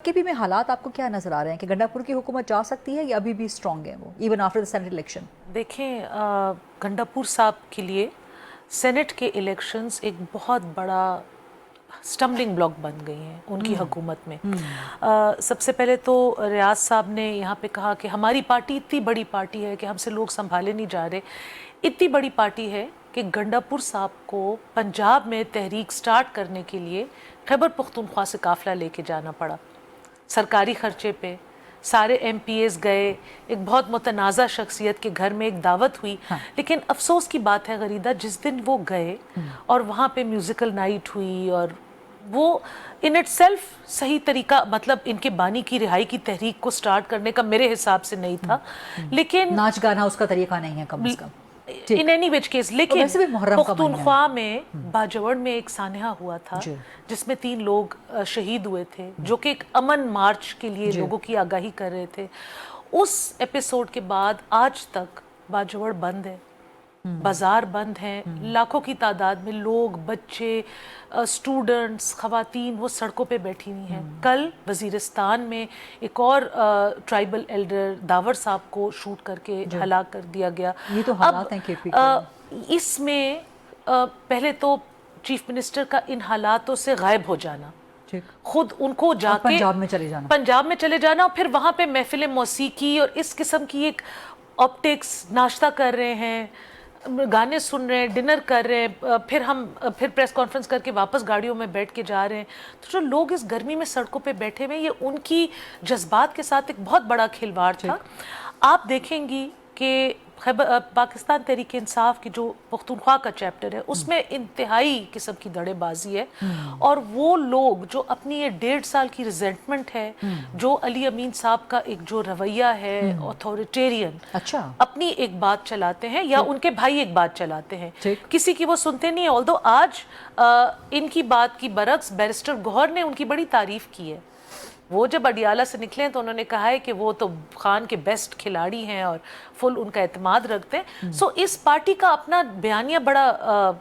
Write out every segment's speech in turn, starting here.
के भी में हालात आपको क्या नजर आ रहे हैं कि गंडापुर की हुकूमत जा सकती है या अभी भी स्ट्रांग है वो even after the senate election? देखें, गंडापुर साहब के लिए सेनेट के इलेक्शंस एक बहुत बड़ा स्टम्बलिंग ब्लॉक बन गई हैं उनकी हुकूमत में। सबसे पहले तो रियाज साहब ने यहाँ पे कहा कि हमारी पार्टी इतनी बड़ी पार्टी है कि हमसे लोग संभाले नहीं जा रहे। इतनी बड़ी पार्टी है कि गंडापुर साहब को पंजाब में तहरीक स्टार्ट करने के लिए खैबर पख्तूनख्वा से काफ़िला लेके जाना पड़ा, सरकारी खर्चे पे। सारे MPs गए, एक बहुत मुतनाज़ा शख्सियत के घर में एक दावत हुई। लेकिन अफसोस की बात है गरीदा, जिस दिन वो गए और वहाँ पे म्यूज़िकल नाइट हुई और वो इन इट सेल्फ सही तरीका, मतलब इनके बानी की रिहाई की तहरीक को स्टार्ट करने का मेरे हिसाब से नहीं था। लेकिन नाच गाना उसका तरीका नहीं है कम से कम इन एनी विच केस। लेकिन पख्तूनख्वा में बाजवड़ में एक सानहा हुआ था जिसमें 3 लोग शहीद हुए थे, जो कि एक अमन मार्च के लिए लोगों की आगाही कर रहे थे। उस एपिसोड के बाद आज तक बाजवड़ बंद है, बाजार बंद हैं, लाखों की तादाद में लोग, बच्चे, स्टूडेंट्स, खवातीन वो सड़कों पे बैठी हुई हैं। कल वजीरिस्तान में एक और ट्राइबल एल्डर दावर साहब को शूट करके हलाक कर दिया गया। ये तो हालात हैं KP के। इसमें पहले तो चीफ मिनिस्टर का इन हालातों से गायब हो जाना, खुद उनको जाके पंजाब में चले जाना और फिर वहाँ पे महफिल मौसीकी और इस किस्म की एक ऑप्टिक्स, नाश्ता कर रहे हैं, गाने सुन रहे हैं, डिनर कर रहे हैं, फिर प्रेस कॉन्फ्रेंस करके वापस गाड़ियों में बैठ के जा रहे हैं। तो जो लोग इस गर्मी में सड़कों पे बैठे हुए, ये उनकी जज्बात के साथ एक बहुत बड़ा खिलवाड़ था। आप देखेंगी कि पाकिस्तान तहरीक इंसाफ की जो पख्तूनख्वा का चैप्टर है उसमें इंतहाई किस्म की दड़ेबाजी है। और वो लोग जो अपनी ये 1.5 साल की रिजेंटमेंट है, जो अली अमीन साहब का एक जो रवैया है अथॉरिटेरियन, अपनी एक बात चलाते हैं या उनके भाई एक बात चलाते हैं, किसी की वो सुनते नहीं है। ऑल्दो आज इनकी बात की बरक्स बैरिस्टर गौहर ने उनकी बड़ी तारीफ की है। वो जब अडियाला से निकले हैं तो उन्होंने कहा है कि वो तो खान के बेस्ट खिलाड़ी हैं और फुल उनका एतमाद रखते हैं। सो इस पार्टी का अपना बयानिया बड़ा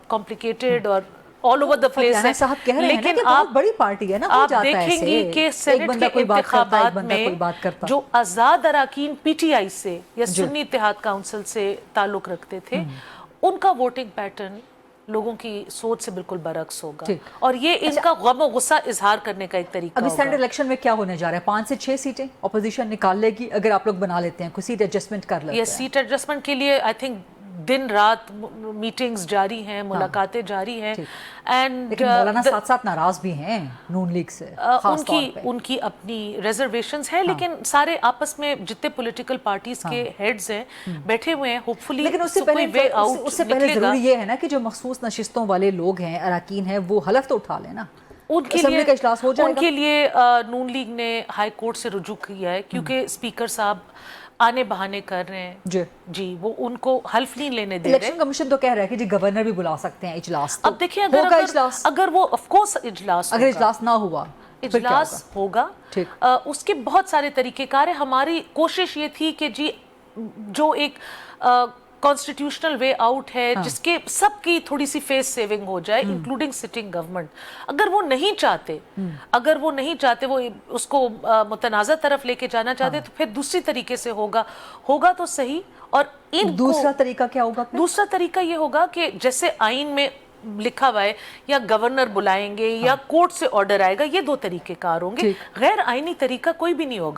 कॉम्प्लिकेटेड और ऑल ओवर द प्लेस है। लेकिन आप बड़ी पार्टी है ना, आप देखेंगे कि सेनेट के इंतखाबात में जो आज़ाद अरकान PTI से या सुन्नी इत्तेहाद काउंसिल से ताल्लुक रखते थे, उनका वोटिंग पैटर्न लोगों की सोच से बिल्कुल बरक्स होगा और ये इनका गम और गुस्सा इजहार करने का एक तरीका अभी सेनेट इलेक्शन में क्या होने जा रहा है? 5 से 6 सीटें ऑपोजिशन निकाल लेगी अगर आप लोग बना लेते हैं, कोई सीट एडजस्टमेंट कर लेते हैं। ये सीट एडजस्टमेंट के लिए आई थिंक दिन रात मीटिंग्स जारी हैं, मुलाकातें जारी हैं। एंड मौलाना साथ नाराज भी हैं नून लीग से, उनकी अपनी रिजर्वेशंस है। लेकिन सारे आपस में जितने पॉलिटिकल पार्टीज के हेड्स हैं बैठे हुए हैं, होपफुली लेकिन उससे पहले जरूरी ये है ना कि जो मखसूस नशिस्तों वाले लोग हैं, अरकान हैं, वो हलफ तो उठा लेना। उनके लिए नून लीग ने हाई कोर्ट से रुजू किया है क्योंकि स्पीकर साहब आने बहाने कर रहे हैं जी वो उनको हल्फ नहीं लेने दे रहे। इलेक्शन कमीशन तो कह रहा है कि जी गवर्नर भी बुला सकते हैं इजलास। अब देखिए अगर वो ऑफ कोर्स इजलास ना हुआ, इजलास होगा, उसके बहुत सारे तरीकेकार है। हमारी कोशिश ये थी कि जी जो एक कॉन्स्टिट्यूशनल वे आउट है जिसके सबकी थोड़ी सी फेस सेविंग हो जाए, इंक्लूडिंग सिटिंग गवर्नमेंट। अगर वो नहीं चाहते वो उसको मुतनाज़ा तरफ लेके जाना चाहते तो फिर दूसरी तरीके से होगा तो सही। और दूसरा तरीका क्या होगा? दूसरा तरीका ये होगा कि जैसे आइन में लिखा हुआ है, या गवर्नर बुलाएंगे या कोर्ट से ऑर्डर आएगा, ये 2 तरीके कार होंगे। गैर आईनी तरीका कोई भी नहीं होगा।